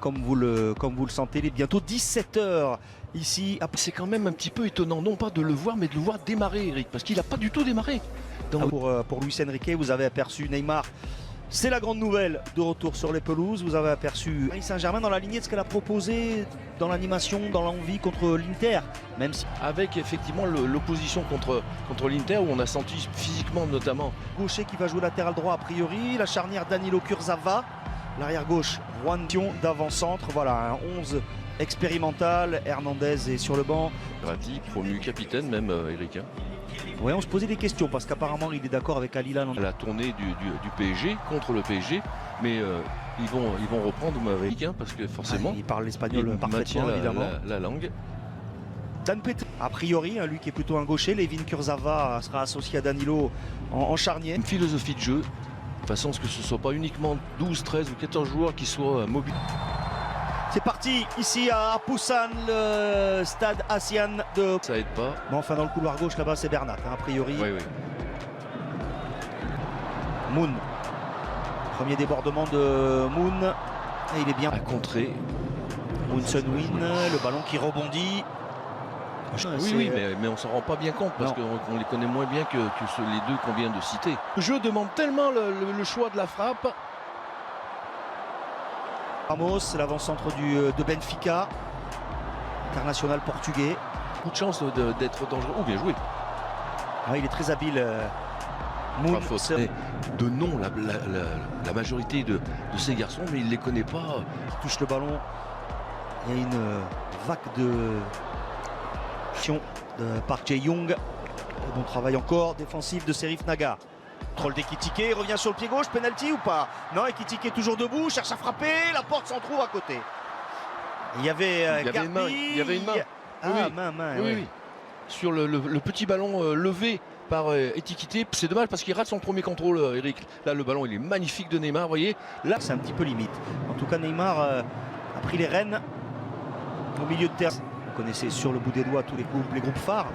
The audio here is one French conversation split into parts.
comme vous le sentez. Il est bientôt 17 h ici. C'est quand même un petit peu étonnant, non pas de le voir, mais de le voir démarrer, Eric, parce qu'il n'a pas du tout démarré. Pour Luis Enrique, vous avez aperçu Neymar. C'est la grande nouvelle de retour sur les pelouses. Vous avez aperçu Paris Saint-Germain dans la lignée de ce qu'elle a proposé dans l'animation, dans l'envie contre l'Inter. Même si... Avec effectivement l'opposition contre l'Inter, où on a senti physiquement notamment. Gaucher qui va jouer latéral droit a priori. La charnière Danilo Kurzawa. L'arrière gauche, Juan Dion d'avant-centre. Voilà, un 11 expérimental. Hernandez est sur le banc. Verratti, promu capitaine même, Eric. Ouais, on se posait des questions parce qu'apparemment il est d'accord avec Al Hilal. La tournée du PSG contre le PSG, mais ils vont reprendre Eric, parce que forcément il parle l'espagnol parfaitement évidemment. La langue. Dan Petr, a priori, lui qui est plutôt un gaucher, Levin Kurzawa sera associé à Danilo en charnière. Une philosophie de jeu, de façon à ce que ce ne soit pas uniquement 12, 13 ou 14 joueurs qui soient mobiles. C'est parti ici à Busan, le stade Asian de... Ça aide pas. Bon, enfin dans le couloir gauche là-bas c'est Bernat, a priori. Oui, oui. Moon. Premier débordement de Moon. Et il est bien à contrer. Moon Sun-Win, le ballon qui rebondit. Oui, mais on s'en rend pas bien compte parce qu'on les connaît moins bien que les deux qu'on vient de citer. Le jeu demande tellement le choix de la frappe. Ramos, l'avant-centre de Benfica, international portugais. Beaucoup de chance d'être dangereux. Oh, bien joué. Ah, il est très habile. Moon. De nom, la majorité de ces garçons, mais il ne les connaît pas. Il touche le ballon. Il y a une vague de Park Jae-young. Bon travail encore défensif de Serif Naga. Contrôle d'Ekitike, il revient sur le pied gauche, penalty ou pas? Non, Ekitike est toujours debout, cherche à frapper, la porte s'en trouve à côté. Il y avait Garbi. Il y avait une main. Ah, main, oui, oui. Sur le petit ballon levé par Ekitike. C'est dommage parce qu'il rate son premier contrôle, Eric. Là, le ballon, il est magnifique de Neymar, vous voyez. Là, c'est un petit peu limite. En tout cas, Neymar a pris les rênes au milieu de terre. Vous connaissez sur le bout des doigts tous les groupes phares.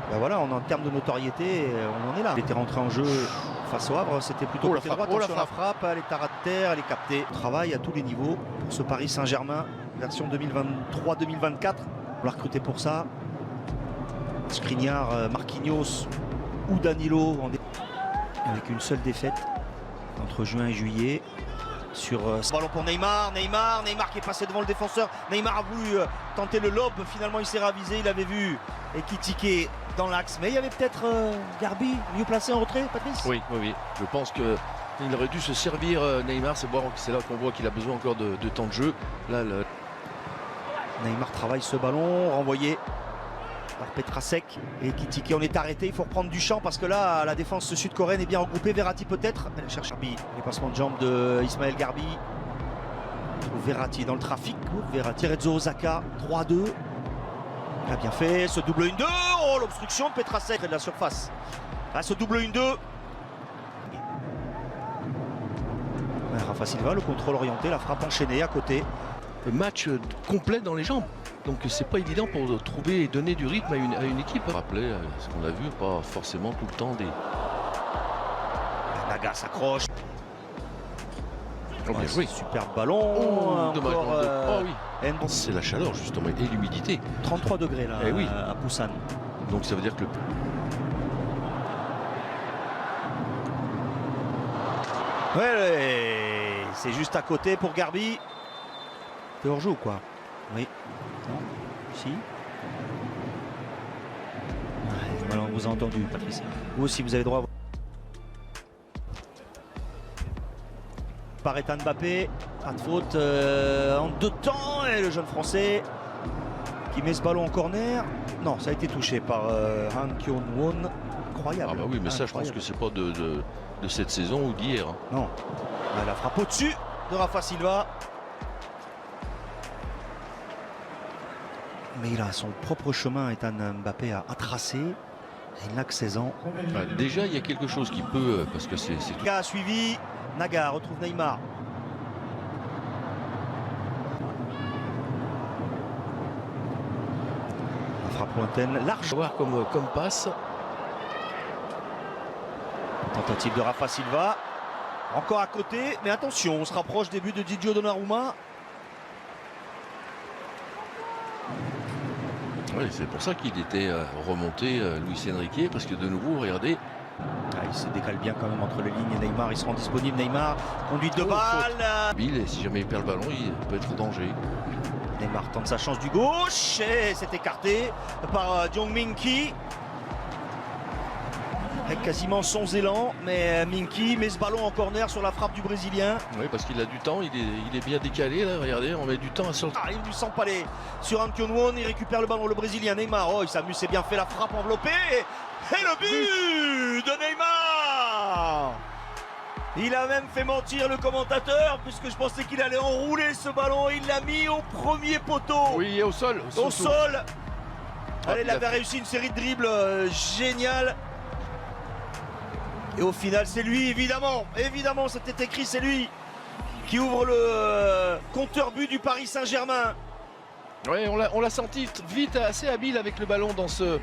Ben voilà, en termes de notoriété, on en est là. Il était rentré en jeu face au Havre, c'était plutôt côté droit. Attention, la frappe, elle est à ras de terre, elle est captée. Travail à tous les niveaux pour ce Paris Saint-Germain, version 2023-2024. On l'a recruté pour ça. Skriniar, Marquinhos ou Danilo, avec une seule défaite entre juin et juillet. Sur ce ballon pour Neymar qui est passé devant le défenseur. Neymar a voulu tenter le lob, finalement il s'est ravisé, il avait vu Ekitike dans l'axe, mais il y avait peut-être Garbi mieux placé en retrait, Patrice. Oui, je pense qu'il aurait dû se servir Neymar, c'est là qu'on voit qu'il a besoin encore de temps de jeu. Là, Neymar travaille ce ballon, renvoyé par Petrasek et Ekitike. On est arrêté, il faut reprendre du champ parce que là la défense sud-coréenne est bien regroupée. Verratti peut-être, elle cherche Garbi, les passements de jambes de Ismaël Garbi. Verratti dans le trafic, Verratti, Rezzo Osaka, 3-2. Il a bien fait ce double 1-2. Oh, l'obstruction de Petrasek près de la surface. Ah, ce double 1-2. Rafa Silva, le contrôle orienté, la frappe enchaînée à côté. Le match complet dans les jambes. Donc c'est pas évident pour trouver et donner du rythme à une équipe. Rappeler ce qu'on a vu, pas forcément tout le temps des... Naga s'accroche. Oh, bien joué. Superbe ballon. Dommage. Oui. C'est la chaleur justement et l'humidité. 33 degrés là oui. À Busan. Donc ça veut dire que Ouais, c'est juste à côté pour Garbi. C'est hors-jeu ou quoi? Oui. Non. Si. Alors, on vous a entendu, Patrice. Vous aussi, vous avez droit. Par Ethan Mbappé. Pas de faute en deux temps. Et le jeune Français qui met ce ballon en corner. Non, ça a été touché par Han Kyung-won. Incroyable. Ah bah oui, mais ça, je pense que c'est pas de cette saison ou d'hier. Hein. Non. La frappe au-dessus de Rafa Silva. Mais il a son propre chemin, Ethan Mbappé, à tracer. Il n'a que 16 ans. Déjà, il y a quelque chose qui peut... parce que c'est tout... Naga a suivi. Naga retrouve Neymar. La frappe lointaine, large. Voir comme passe. Tentative de Rafa Silva. Encore à côté. Mais attention, on se rapproche des buts de Didio Donnarumma. Ouais, c'est pour ça qu'il était remonté, Luis Enrique, parce que de nouveau, regardez. Ah, il se décale bien quand même entre les lignes. Neymar, il se rend disponible. Neymar, conduite de balle. Bill, et si jamais il perd le ballon, il peut être en danger. Neymar tente sa chance du gauche et c'est écarté par Jong Min-ki. Avec quasiment son élan, mais Min-ki met ce ballon en corner sur la frappe du Brésilien. Oui, parce qu'il a du temps, il est bien décalé là, regardez, on met du temps à sortir. Ah, il lui sent pas les sur Ankyonwon, il récupère le ballon, le Brésilien Neymar. Oh, il s'amuse, c'est bien fait, la frappe enveloppée. Et le but de Neymar. Il a même fait mentir le commentateur, puisque je pensais qu'il allait enrouler ce ballon. Il l'a mis au premier poteau. Oui, au sol. Au sol. Allez, il il a avait réussi une série de dribbles géniale. Et au final, c'est lui, évidemment, c'était écrit, c'est lui qui ouvre le compteur but du Paris Saint-Germain. Ouais, on l'a senti vite, assez habile avec le ballon dans ce